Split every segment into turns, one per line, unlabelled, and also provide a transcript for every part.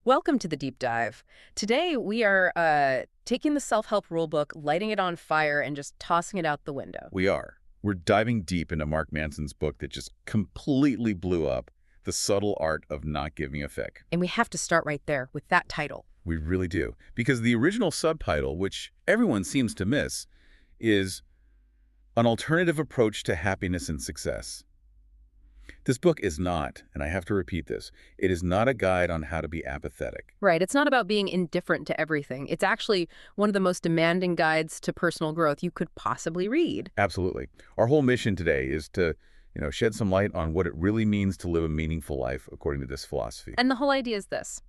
Welcome to the deep dive. Today we are taking the self-help rulebook, lighting it on fire, and just tossing it out the window.
We are. We're diving deep into Mark Manson's book that just completely blew up, The Subtle Art of Not Giving a Fick.
And we have to start right there with that title.
We really do. Because the original subtitle, which everyone seems to miss, is An Alternative Approach to Happiness and Success. This book is not, and I have to repeat this, it is not a guide on how to be apathetic.
Right. It's not about being indifferent to everything. It's actually one of the most demanding guides to personal growth you could possibly read.
Absolutely. Our whole mission today is to, shed some light on what it really means to live a meaningful life according to this philosophy.
And the whole idea is this.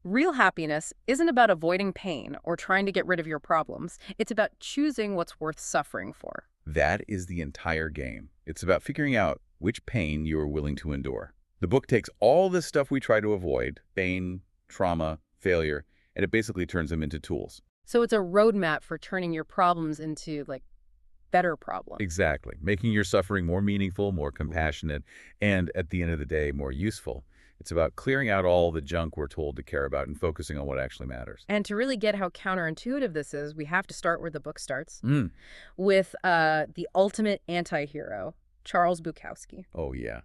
Real happiness isn't about avoiding pain or trying to get rid of your problems. It's about choosing what's worth suffering for.
That is the entire game. It's about figuring out which pain you are willing to endure. The book takes all this stuff we try to avoid, pain, trauma, failure, and it basically turns them into tools.
So it's a roadmap for turning your problems into, better problems.
Exactly. Making your suffering more meaningful, more compassionate, and at the end of the day, more useful. It's about clearing out all the junk we're told to care about and focusing on what actually matters.
And to really get how counterintuitive this is, we have to start where the book starts,
Mm.
with the ultimate anti-hero, Charles Bukowski.
Oh, yeah.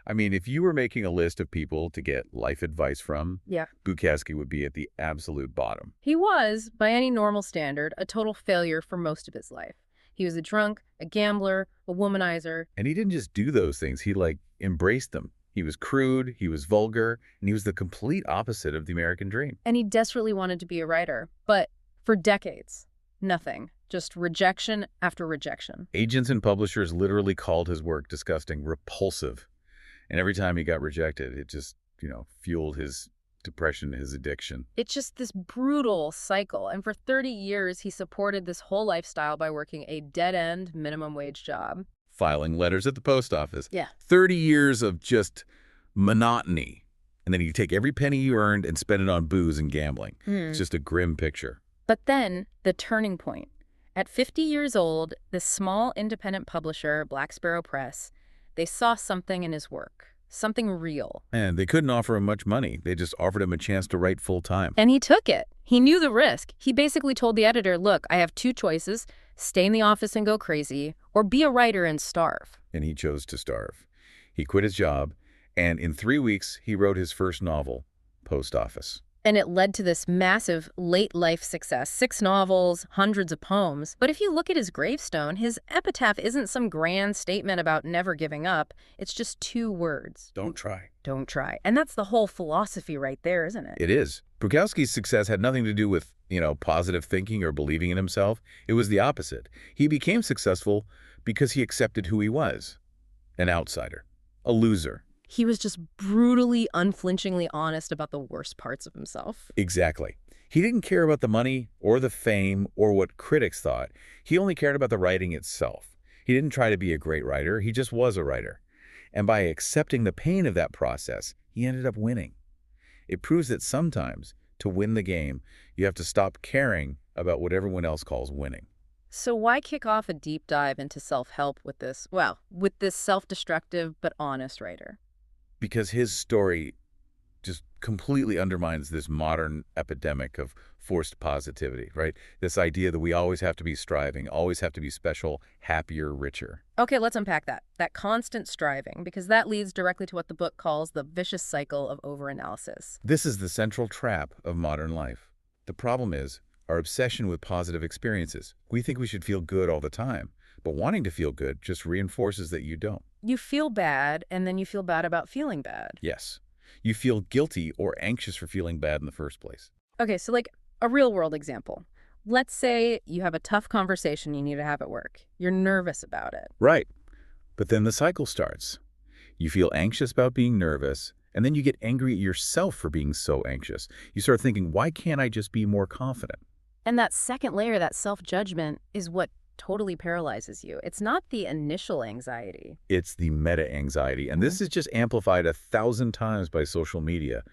I mean, if you were making a list of people to get life advice from,
Yeah.
Bukowski would be at the absolute bottom.
He was, by any normal standard, a total failure for most of his life. He was a drunk, a gambler, a womanizer.
And he didn't just do those things. He, embraced them. He was crude, he was vulgar, and he was the complete opposite of the American dream.
And he desperately wanted to be a writer. But for decades, nothing. Just rejection after rejection.
Agents and publishers literally called his work disgusting, repulsive. And every time he got rejected, it just, fueled his depression, his addiction.
It's just this brutal cycle. And for 30 years, he supported this whole lifestyle by working a dead-end minimum wage job.
Filing letters at the post office.
Yeah.
30 years of just monotony. And then you take every penny you earned and spend it on booze and gambling. It's just a grim picture.
But then, the turning point. At 50 years old, this small independent publisher, Black Sparrow Press, they saw something in his work. Something real.
And they couldn't offer him much money. They just offered him a chance to write full-time.
And he took it. He knew the risk. He basically told the editor, look, I have two choices. Stay in the office and go crazy, or be a writer and starve.
And he chose to starve. He quit his job, and in 3 weeks, he wrote his first novel, Post Office.
And it led to this massive late-life success, 6 novels, hundreds of poems. But if you look at his gravestone, his epitaph isn't some grand statement about never giving up. It's just 2 words.
Don't try.
Don't try. And that's the whole philosophy right there, isn't it?
It is. Bukowski's success had nothing to do with, positive thinking or believing in himself. It was the opposite. He became successful because he accepted who he was. An outsider. A loser.
He was just brutally, unflinchingly honest about the worst parts of himself.
Exactly. He didn't care about the money or the fame or what critics thought. He only cared about the writing itself. He didn't try to be a great writer. He just was a writer. And by accepting the pain of that process, he ended up winning. It proves that sometimes, to win the game, you have to stop caring about what everyone else calls winning.
So why kick off a deep dive into self-help with this self-destructive but honest writer?
Because his story just completely undermines this modern epidemic of forced positivity, right? This idea that we always have to be striving, always have to be special, happier, richer.
Okay, let's unpack that constant striving, because that leads directly to what the book calls the vicious cycle of overanalysis.
This is the central trap of modern life. The problem is our obsession with positive experiences. We think we should feel good all the time, but wanting to feel good just reinforces that you don't.
You feel bad, and then you feel bad about feeling bad.
Yes. You feel guilty or anxious for feeling bad in the first place.
Okay, so a real-world example. Let's say you have a tough conversation you need to have at work. You're nervous about it.
Right. But then the cycle starts. You feel anxious about being nervous, and then you get angry at yourself for being so anxious. You start thinking, why can't I just be more confident?
And that second layer, that self-judgment, is what totally paralyzes you. It's not the initial anxiety.
It's the meta-anxiety, and this is just amplified 1,000 times by social media,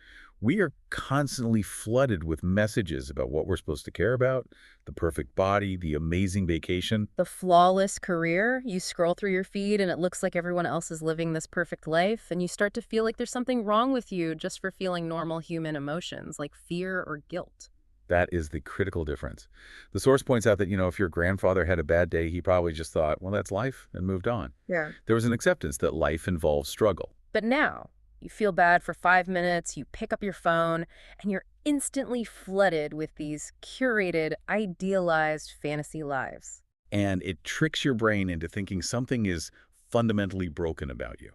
We are constantly flooded with messages about what we're supposed to care about, the perfect body, the amazing vacation.
The flawless career, you scroll through your feed and it looks like everyone else is living this perfect life, and you start to feel like there's something wrong with you just for feeling normal human emotions like fear or guilt.
That is the critical difference. The source points out that, if your grandfather had a bad day, he probably just thought, well, that's life, and moved on.
Yeah.
There was an acceptance that life involves struggle.
But now, you feel bad for 5 minutes, you pick up your phone, and you're instantly flooded with these curated, idealized fantasy lives.
And it tricks your brain into thinking something is fundamentally broken about you.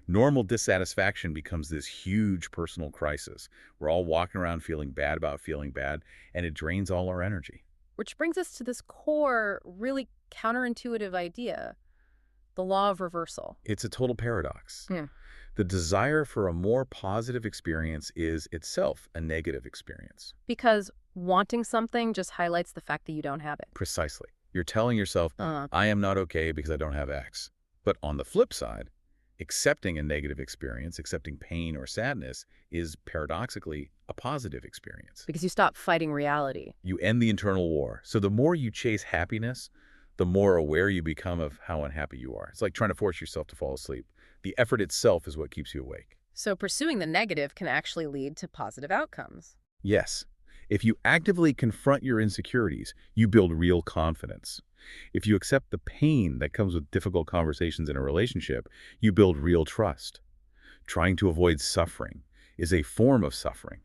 Normal dissatisfaction becomes this huge personal crisis. We're all walking around feeling bad about feeling bad, and it drains all our energy.
Which brings us to this core, really counterintuitive idea, the law of reversal.
It's a total paradox.
Hmm.
The desire for a more positive experience is itself a negative experience.
Because wanting something just highlights the fact that you don't have it.
Precisely. You're telling yourself, I am not okay because I don't have X. But on the flip side, accepting a negative experience, accepting pain or sadness, is paradoxically a positive experience.
Because you stop fighting reality.
You end the internal war. So the more you chase happiness, the more aware you become of how unhappy you are. It's like trying to force yourself to fall asleep. The effort itself is what keeps you awake.
So pursuing the negative can actually lead to positive outcomes.
Yes. If you actively confront your insecurities, you build real confidence. If you accept the pain that comes with difficult conversations in a relationship, you build real trust. Trying to avoid suffering is a form of suffering.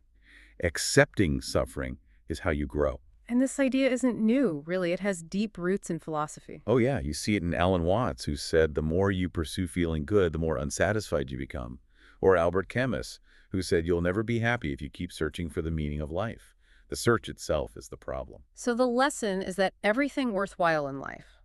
Accepting suffering is how you grow.
And this idea isn't new, really. It has deep roots in philosophy.
Oh yeah, you see it in Alan Watts, who said the more you pursue feeling good, the more unsatisfied you become. Or Albert Camus, who said you'll never be happy if you keep searching for the meaning of life. The search itself is the problem.
So the lesson is that everything worthwhile in life,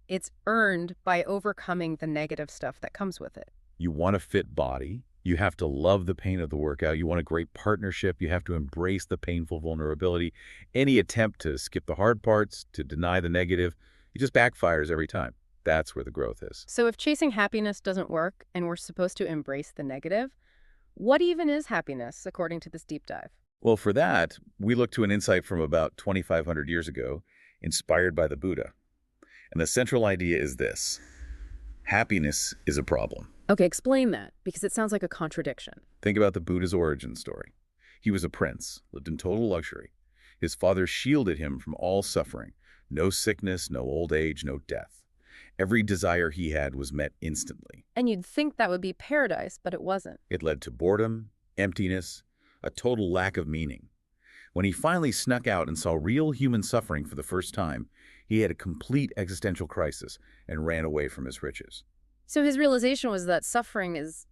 it's earned by overcoming the negative stuff that comes with it.
You want a fit body. You have to love the pain of the workout. You want a great partnership. You have to embrace the painful vulnerability. Any attempt to skip the hard parts, to deny the negative, it just backfires every time. That's where the growth is.
So if chasing happiness doesn't work and we're supposed to embrace the negative, what even is happiness, according to this deep dive?
Well, for that, we look to an insight from about 2,500 years ago, inspired by the Buddha. And the central idea is this: happiness is a problem.
Okay, explain that, because it sounds like a contradiction.
Think about the Buddha's origin story. He was a prince, lived in total luxury. His father shielded him from all suffering. No sickness, no old age, no death. Every desire he had was met instantly.
And you'd think that would be paradise, but it wasn't.
It led to boredom, emptiness, a total lack of meaning. When he finally snuck out and saw real human suffering for the first time, he had a complete existential crisis and ran away from his riches.
So his realization was that suffering is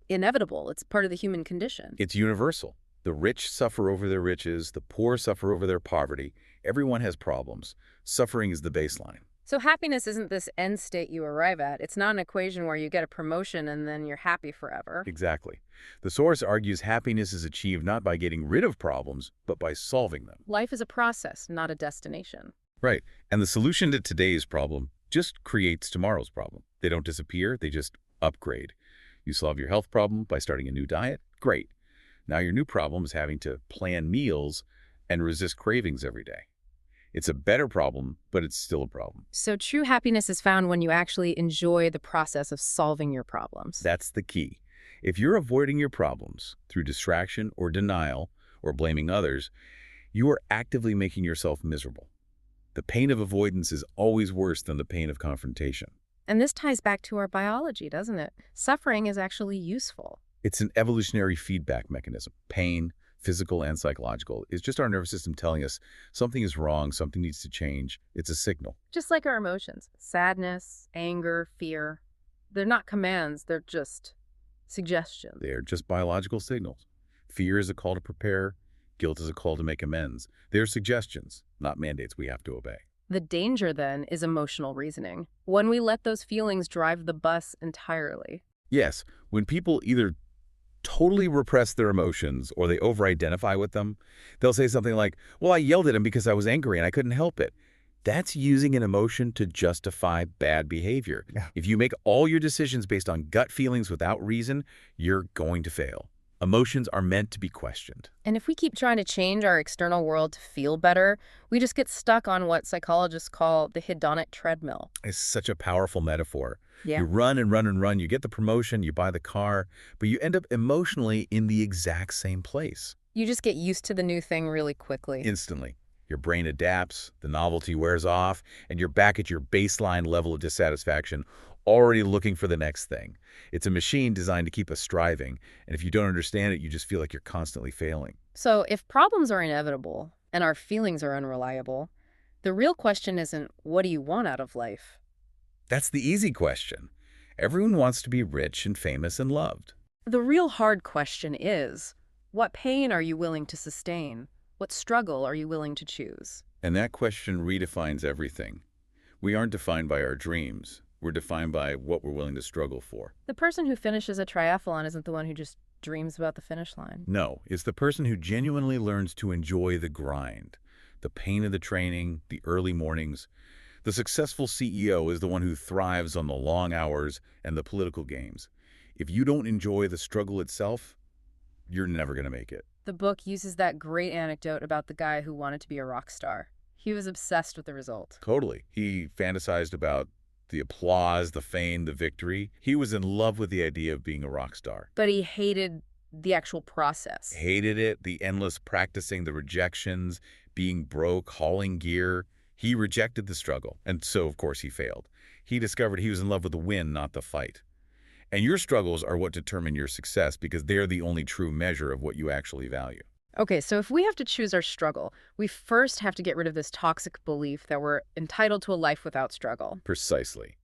inevitable. It's part of the human condition.
It's universal. The rich suffer over their riches, the poor suffer over their poverty. Everyone has problems. Suffering is the baseline.
So happiness isn't this end state you arrive at. It's not an equation where you get a promotion and then you're happy forever.
Exactly. The source argues happiness is achieved not by getting rid of problems, but by solving them.
Life is a process, not a destination.
Right. And the solution to today's problem just creates tomorrow's problem. They don't disappear, they just upgrade. You solve your health problem by starting a new diet? Great. Now your new problem is having to plan meals and resist cravings every day. It's a better problem, but it's still a problem.
So true happiness is found when you actually enjoy the process of solving your problems.
That's the key. If you're avoiding your problems through distraction or denial or blaming others, you are actively making yourself miserable. The pain of avoidance is always worse than the pain of confrontation.
And this ties back to our biology, doesn't it? Suffering is actually useful.
It's an evolutionary feedback mechanism. Pain, physical and psychological, is just our nervous system telling us something is wrong, something needs to change. It's a signal.
Just like our emotions, sadness, anger, fear. They're not commands, they're just suggestions.
They're just biological signals. Fear is a call to prepare. Guilt is a call to make amends. They're suggestions, not mandates we have to obey.
The danger, then, is emotional reasoning. When we let those feelings drive the bus entirely.
Yes, when people either totally repress their emotions or they over-identify with them, they'll say something like, well, I yelled at him because I was angry and I couldn't help it. That's using an emotion to justify bad behavior.
Yeah.
If you make all your decisions based on gut feelings without reason, you're going to fail. Emotions are meant to be questioned.
And if we keep trying to change our external world to feel better, we just get stuck on what psychologists call the hedonic treadmill.
It's such a powerful metaphor.
Yeah.
You run and run and run, you get the promotion, you buy the car, but you end up emotionally in the exact same place.
You just get used to the new thing really quickly.
Instantly. Your brain adapts, the novelty wears off, and you're back at your baseline level of dissatisfaction, already looking for the next thing. It's a machine designed to keep us striving, and if you don't understand it, you just feel like you're constantly failing.
So if problems are inevitable and our feelings are unreliable, the real question isn't, what do you want out of life?
That's the easy question. Everyone wants to be rich and famous and loved.
The real hard question is, what pain are you willing to sustain? What struggle are you willing to choose?
And that question redefines everything. We aren't defined by our dreams. We're defined by what we're willing to struggle for.
The person who finishes a triathlon isn't the one who just dreams about the finish line.
No, it's the person who genuinely learns to enjoy the grind, the pain of the training, the early mornings. The successful CEO is the one who thrives on the long hours and the political games. If you don't enjoy the struggle itself, you're never going to make it.
The book uses that great anecdote about the guy who wanted to be a rock star. He was obsessed with the result.
Totally. He fantasized about the applause, the fame, the victory. He was in love with the idea of being a rock star.
But he hated the actual process.
Hated it, the endless practicing, the rejections, being broke, hauling gear. He rejected the struggle, and so, of course, he failed. He discovered he was in love with the win, not the fight. And your struggles are what determine your success because they're the only true measure of what you actually value.
Okay, so if we have to choose our struggle, we first have to get rid of this toxic belief that we're entitled to a life without struggle.
Precisely.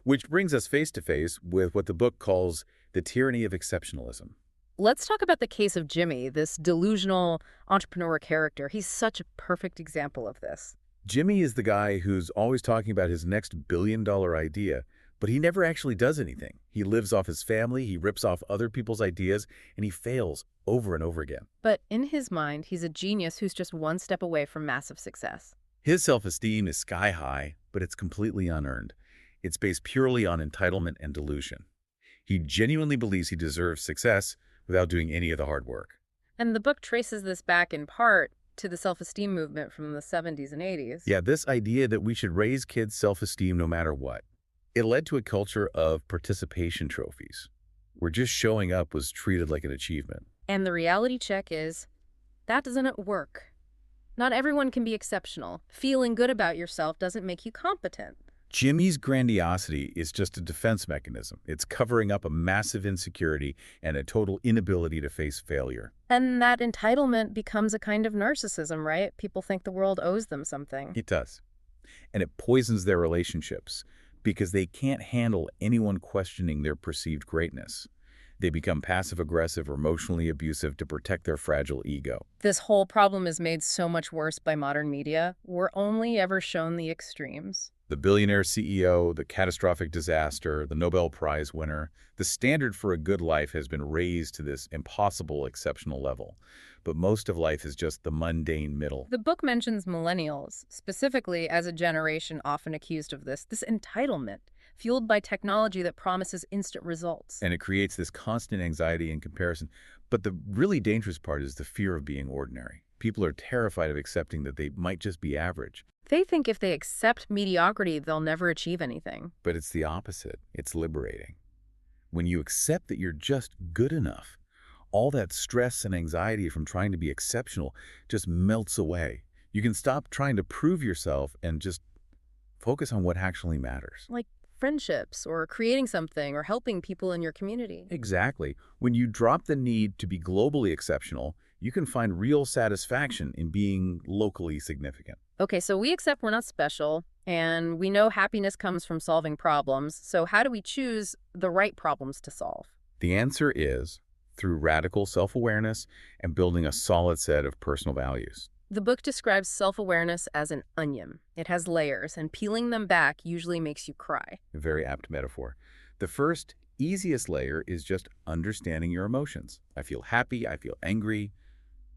Which brings us face to face with what the book calls the tyranny of exceptionalism.
Let's talk about the case of Jimmy, this delusional entrepreneur character. He's such a perfect example of this.
Jimmy is the guy who's always talking about his next billion-dollar idea, but he never actually does anything. He lives off his family, he rips off other people's ideas, and he fails over and over again.
But in his mind, he's a genius who's just one step away from massive success.
His self-esteem is sky high, but it's completely unearned. It's based purely on entitlement and delusion. He genuinely believes he deserves success without doing any of the hard work.
And the book traces this back in part to the self-esteem movement from the 70s and 80s.
Yeah, this idea that we should raise kids' self-esteem no matter what. It led to a culture of participation trophies, where just showing up was treated like an achievement.
And the reality check is, that doesn't work. Not everyone can be exceptional. Feeling good about yourself doesn't make you competent.
Jimmy's grandiosity is just a defense mechanism. It's covering up a massive insecurity and a total inability to face failure.
And that entitlement becomes a kind of narcissism, right? People think the world owes them something.
It does. And it poisons their relationships because they can't handle anyone questioning their perceived greatness. They become passive-aggressive or emotionally abusive to protect their fragile ego.
This whole problem is made so much worse by modern media. We're only ever shown the extremes.
The billionaire CEO, the catastrophic disaster, the Nobel Prize winner, the standard for a good life has been raised to this impossible exceptional level. But most of life is just the mundane middle.
The book mentions millennials, specifically as a generation often accused of this entitlement, fueled by technology that promises instant results.
And it creates this constant anxiety and comparison. But the really dangerous part is the fear of being ordinary. People are terrified of accepting that they might just be average.
They think if they accept mediocrity, they'll never achieve anything.
But it's the opposite. It's liberating. When you accept that you're just good enough, all that stress and anxiety from trying to be exceptional just melts away. You can stop trying to prove yourself and just focus on what actually matters.
Like friendships or creating something or helping people in your community.
Exactly. When you drop the need to be globally exceptional, you can find real satisfaction in being locally significant.
Okay, so we accept we're not special, and we know happiness comes from solving problems. So how do we choose the right problems to solve?
The answer is through radical self-awareness and building a solid set of personal values.
The book describes self-awareness as an onion. It has layers, and peeling them back usually makes you cry.
A very apt metaphor. The first, easiest layer is just understanding your emotions. I feel happy, I feel angry,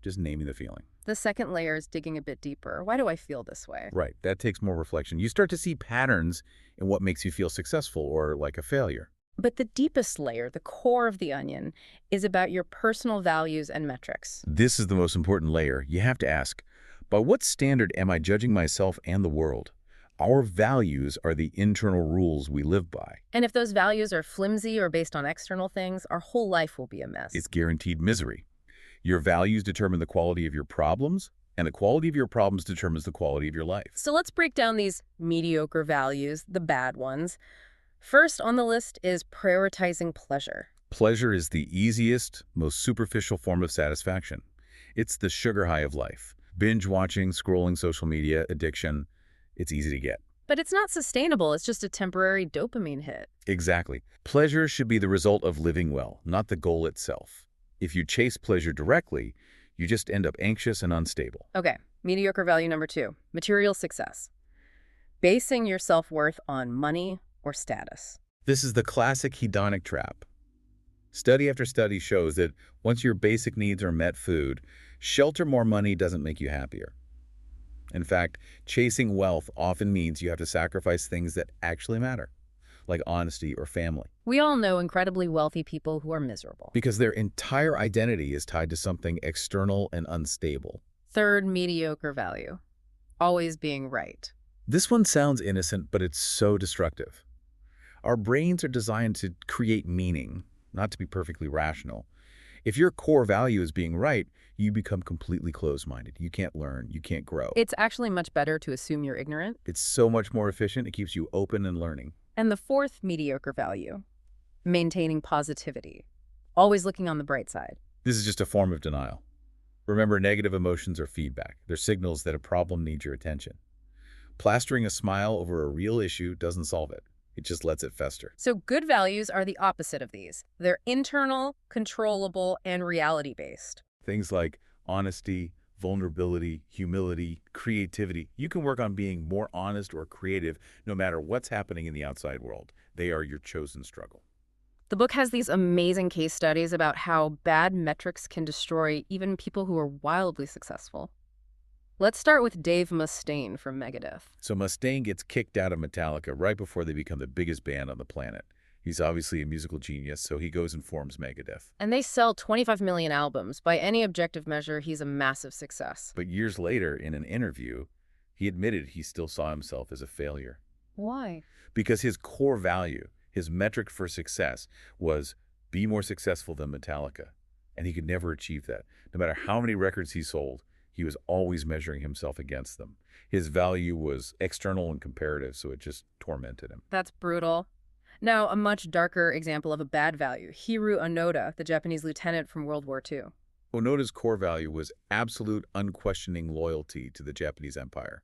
just naming the feeling.
The second layer is digging a bit deeper. Why do I feel this way?
Right, that takes more reflection. You start to see patterns in what makes you feel successful or like a failure.
But the deepest layer, the core of the onion, is about your personal values and metrics.
This is the most important layer. You have to ask, by what standard am I judging myself and the world? Our values are the internal rules we live by.
And if those values are flimsy or based on external things, our whole life will be a mess.
It's guaranteed misery. Your values determine the quality of your problems, and the quality of your problems determines the quality of your life.
So let's break down these mediocre values, the bad ones. First on the list is prioritizing pleasure.
Pleasure is the easiest, most superficial form of satisfaction. It's the sugar high of life. Binge watching, scrolling social media, addiction, it's easy to get.
But it's not sustainable. It's just a temporary dopamine hit.
Exactly. Pleasure should be the result of living well, not the goal itself. If you chase pleasure directly, you just end up anxious and unstable.
Okay, mediocre value number 2, material success. Basing your self-worth on money or status.
This is the classic hedonic trap. Study after study shows that once your basic needs are met, food, shelter, more money doesn't make you happier. In fact, chasing wealth often means you have to sacrifice things that actually matter, like honesty or family,
We all know incredibly wealthy people who are miserable.
because their entire identity is tied to something external and unstable.
Third mediocre value, always being right.
This one sounds innocent, but it's so destructive. Our brains are designed to create meaning, not to be perfectly rational. If your core value is being right, you become completely closed-minded. You can't learn, you can't grow.
It's actually much better to assume you're ignorant.
It's so much more efficient, it keeps you open and learning.
And the fourth mediocre value, maintaining positivity, always looking on the bright side.
This is just a form of denial. Remember, negative emotions are feedback. They're signals that a problem needs your attention. Plastering a smile over a real issue doesn't solve it. It just lets it fester.
So good values are the opposite of these. They're internal, controllable, and reality-based.
Things like honesty, vulnerability, humility, creativity. You can work on being more honest or creative no matter what's happening in the outside world. They are your chosen struggle.
The book has these amazing case studies about how bad metrics can destroy even people who are wildly successful. Let's start with Dave Mustaine from Megadeth.
So Mustaine gets kicked out of Metallica right before they become the biggest band on the planet. He's obviously a musical genius, so he goes and forms Megadeth.
And they sell 25 million albums. By any objective measure, he's a massive success.
But years later, in an interview, he admitted he still saw himself as a failure.
Why?
Because his core value, his metric for success, was be more successful than Metallica. And he could never achieve that. No matter how many records he sold, he was always measuring himself against them. His value was external and comparative, so it just tormented him.
That's brutal. Now, a much darker example of a bad value, Hiru Onoda, the Japanese lieutenant from World War II.
Onoda's core value was absolute, unquestioning loyalty to the Japanese Empire.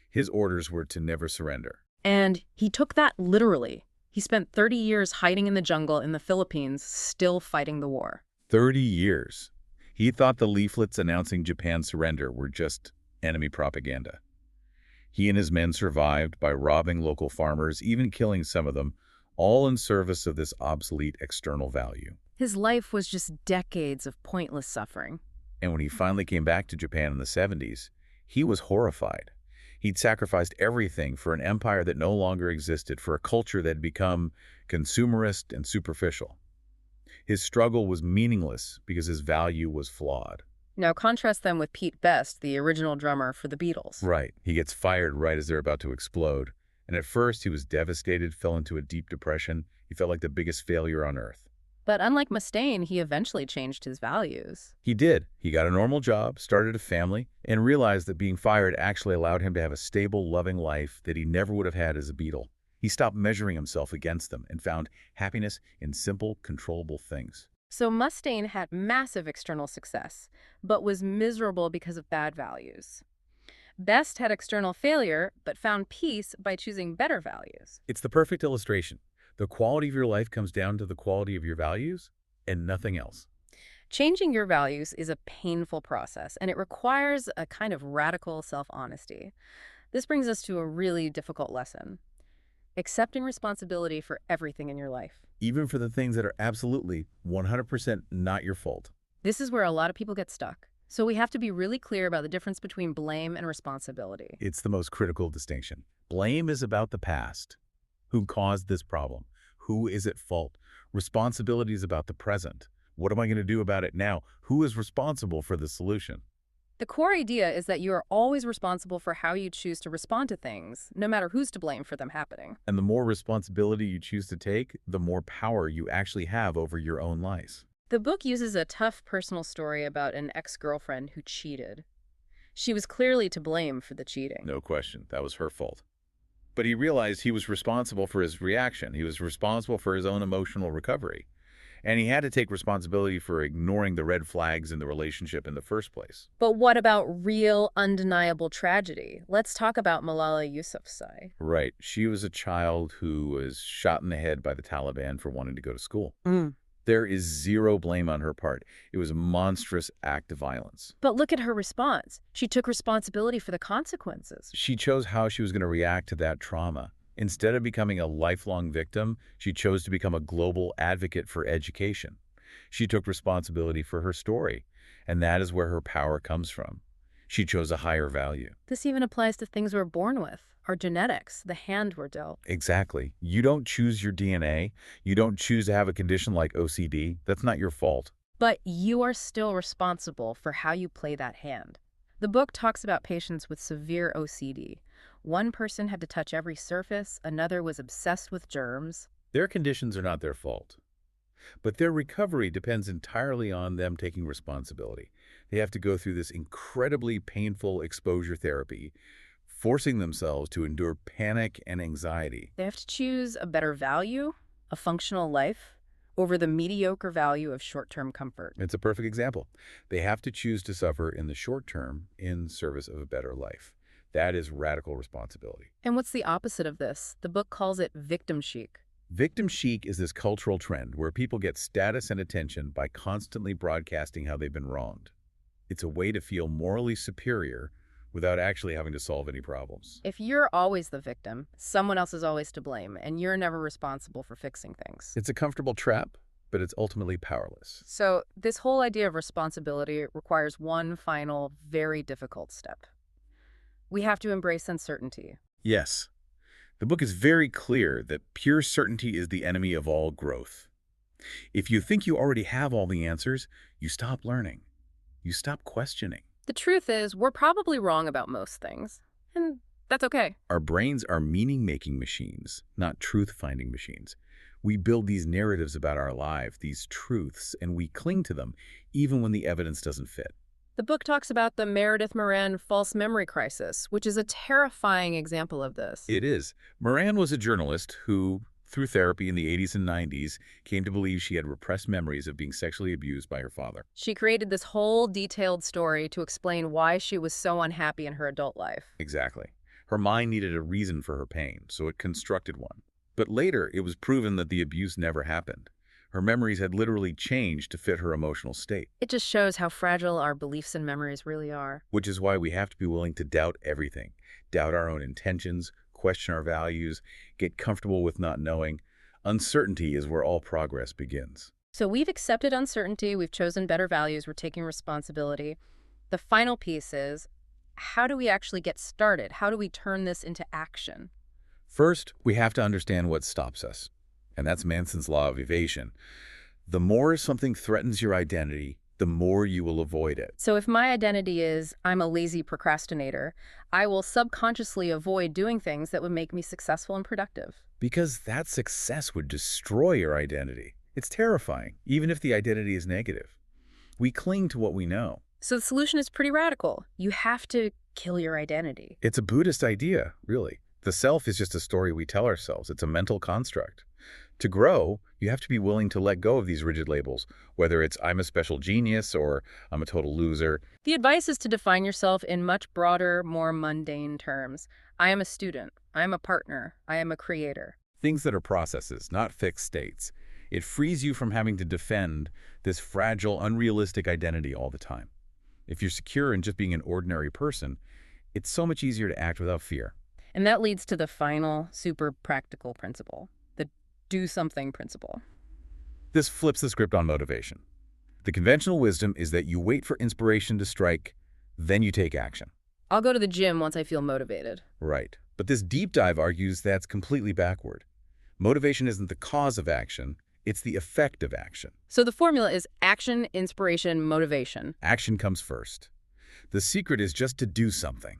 His orders were to never surrender.
And he took that literally. He spent 30 years hiding in the jungle in the Philippines, still fighting the war.
30 years. He thought the leaflets announcing Japan's surrender were just enemy propaganda. He and his men survived by robbing local farmers, even killing some of them, all in service of this obsolete external value.
His life was just decades of pointless suffering.
And when he finally came back to Japan in the 70s, he was horrified. He'd sacrificed everything for an empire that no longer existed, for a culture that had become consumerist and superficial. His struggle was meaningless because his value was flawed.
Now contrast them with Pete Best, the original drummer for the Beatles.
Right. He gets fired right as they're about to explode. And at first, he was devastated, fell into a deep depression. He felt like the biggest failure on earth.
But unlike Mustaine, he eventually changed his values.
He did. He got a normal job, started a family, and realized that being fired actually allowed him to have a stable, loving life that he never would have had as a Beatle. He stopped measuring himself against them and found happiness in simple, controllable things.
So Mustaine had massive external success, but was miserable because of bad values. Best had external failure, but found peace by choosing better values.
It's the perfect illustration. The quality of your life comes down to the quality of your values and nothing else.
Changing your values is a painful process, and it requires a kind of radical self-honesty. This brings us to a really difficult lesson: accepting responsibility for everything in your life.
Even for the things that are absolutely 100% not your fault.
This is where a lot of people get stuck. So we have to be really clear about the difference between blame and responsibility.
It's the most critical distinction. Blame is about the past. Who caused this problem? Who is at fault? Responsibility is about the present. What am I going to do about it now? Who is responsible for the solution?
The core idea is that you are always responsible for how you choose to respond to things, no matter who's to blame for them happening.
And the more responsibility you choose to take, the more power you actually have over your own life.
The book uses a tough personal story about an ex-girlfriend who cheated. She was clearly to blame for the cheating.
No question, that was her fault. But he realized he was responsible for his reaction. He was responsible for his own emotional recovery. And he had to take responsibility for ignoring the red flags in the relationship in the first place.
But what about real, undeniable tragedy? Let's talk about Malala Yousafzai.
Right. She was a child who was shot in the head by the Taliban for wanting to go to school. There is zero blame on her part. It was a monstrous act of violence.
But look at her response. She took responsibility for the consequences.
She chose how she was going to react to that trauma. Instead of becoming a lifelong victim, she chose to become a global advocate for education. She took responsibility for her story, and that is where her power comes from. She chose a higher value.
This even applies to things we're born with, our genetics, the hand we're dealt.
Exactly. You don't choose your DNA. You don't choose to have a condition like OCD. That's not your fault.
But you are still responsible for how you play that hand. The book talks about patients with severe OCD. One person had to touch every surface, another was obsessed with germs.
Their conditions are not their fault. But their recovery depends entirely on them taking responsibility. They have to go through this incredibly painful exposure therapy, forcing themselves to endure panic and anxiety.
They have to choose a better value, a functional life, over the mediocre value of short-term comfort.
It's a perfect example. They have to choose to suffer in the short term in service of a better life. That is radical responsibility.
And what's the opposite of this? The book calls it victim chic.
Victim chic is this cultural trend where people get status and attention by constantly broadcasting how they've been wronged. It's a way to feel morally superior without actually having to solve any problems.
If you're always the victim, someone else is always to blame, and you're never responsible for fixing things.
It's a comfortable trap, but it's ultimately powerless.
So this whole idea of responsibility requires one final, very difficult step. We have to embrace uncertainty.
Yes. The book is very clear that pure certainty is the enemy of all growth. If you think you already have all the answers, you stop learning. You stop questioning.
The truth is, we're probably wrong about most things, and that's okay.
Our brains are meaning-making machines, not truth-finding machines. We build these narratives about our life, these truths, and we cling to them, even when the evidence doesn't fit.
The book talks about the Meredith Moran false memory crisis, which is a terrifying example of this.
It is. Moran was a journalist who, through therapy in the 80s and 90s, came to believe she had repressed memories of being sexually abused by her father.
She created this whole detailed story to explain why she was so unhappy in her adult life.
Exactly. Her mind needed a reason for her pain, so it constructed one. But later, it was proven that the abuse never happened. Her memories had literally changed to fit her emotional state.
It just shows how fragile our beliefs and memories really are.
Which is why we have to be willing to doubt everything. Doubt our own intentions, question our values, get comfortable with not knowing. Uncertainty is where all progress begins.
So we've accepted uncertainty, we've chosen better values, we're taking responsibility. The final piece is, how do we actually get started? How do we turn this into action?
First, we have to understand what stops us. And that's Manson's law of evasion. The more something threatens your identity, the more you will avoid it.
So if my identity is, I'm a lazy procrastinator, I will subconsciously avoid doing things that would make me successful and productive.
Because that success would destroy your identity. It's terrifying, even if the identity is negative. We cling to what we know.
So the solution is pretty radical. You have to kill your identity.
It's a Buddhist idea, really. The self is just a story we tell ourselves. It's a mental construct. To grow, you have to be willing to let go of these rigid labels, whether it's I'm a special genius or I'm a total loser.
The advice is to define yourself in much broader, more mundane terms. I am a student. I am a partner. I am a creator.
Things that are processes, not fixed states. It frees you from having to defend this fragile, unrealistic identity all the time. If you're secure in just being an ordinary person, it's so much easier to act without fear.
And that leads to the final, super practical principle. Do something principle.
This flips the script on motivation. The conventional wisdom is that you wait for inspiration to strike, then you take action.
I'll go to the gym once I feel motivated.
Right. But this deep dive argues that's completely backward. Motivation isn't the cause of action, it's the effect of action.
So the formula is action, inspiration, motivation.
Action comes first. The secret is just to do something.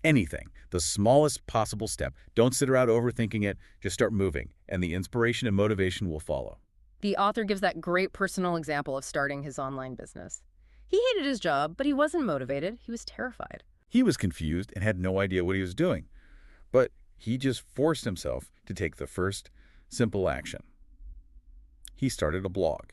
Anything. The smallest possible step. Don't sit around overthinking it. Just start moving, and the inspiration and motivation will follow.
The author gives that great personal example of starting his online business. He hated his job, but he wasn't motivated. He was terrified.
He was confused and had no idea what he was doing. But he just forced himself to take the first simple action. He started a blog.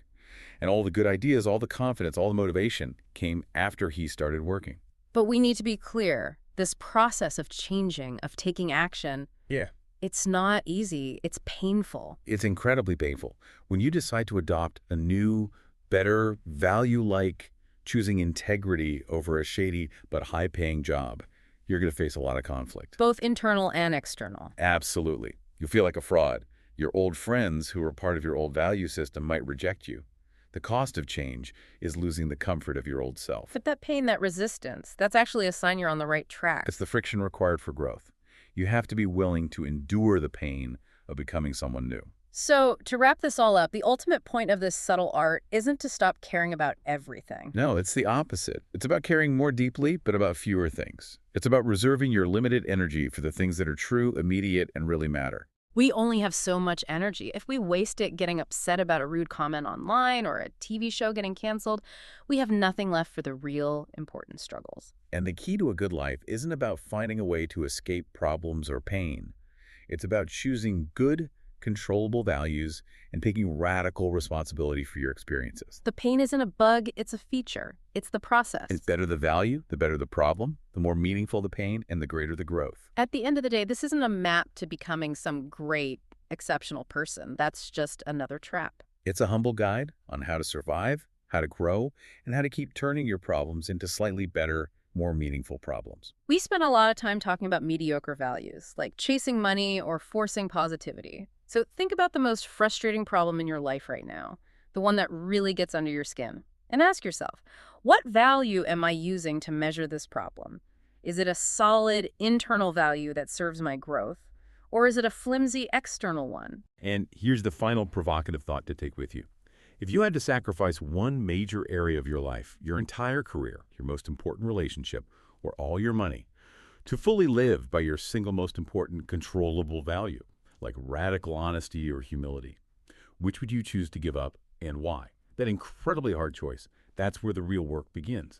And all the good ideas, all the confidence, all the motivation came after he started working.
But we need to be clear. This process of changing, of taking action,
Yeah.
it's not easy. It's painful.
It's incredibly painful. When you decide to adopt a new, better, value-like, choosing integrity over a shady but high-paying job, you're going to face a lot of conflict.
Both internal and external.
Absolutely. You'll feel like a fraud. Your old friends who are part of your old value system might reject you. The cost of change is losing the comfort of your old self.
But that pain, that resistance, that's actually a sign you're on the right track.
It's the friction required for growth. You have to be willing to endure the pain of becoming someone new.
So, to wrap this all up, the ultimate point of this subtle art isn't to stop caring about everything.
No, it's the opposite. It's about caring more deeply, but about fewer things. It's about reserving your limited energy for the things that are true, immediate, and really matter.
We only have so much energy. If we waste it getting upset about a rude comment online or a TV show getting canceled, we have nothing left for the real important struggles.
And the key to a good life isn't about finding a way to escape problems or pain. It's about choosing good, controllable values and taking radical responsibility for your experiences.
The pain isn't a bug, it's a feature. It's the process.
The better the value, the better the problem, the more meaningful the pain, and the greater the growth.
At the end of the day, this isn't a map to becoming some great, exceptional person. That's just another trap.
It's a humble guide on how to survive, how to grow, and how to keep turning your problems into slightly better, more meaningful problems.
We spend a lot of time talking about mediocre values, like chasing money or forcing positivity. So think about the most frustrating problem in your life right now, the one that really gets under your skin. And ask yourself, what value am I using to measure this problem? Is it a solid internal value that serves my growth? Or is it a flimsy external one?
And here's the final provocative thought to take with you. If you had to sacrifice one major area of your life, your entire career, your most important relationship, or all your money, to fully live by your single most important controllable value, like radical honesty or humility, which would you choose to give up and why? That incredibly hard choice, that's where the real work begins.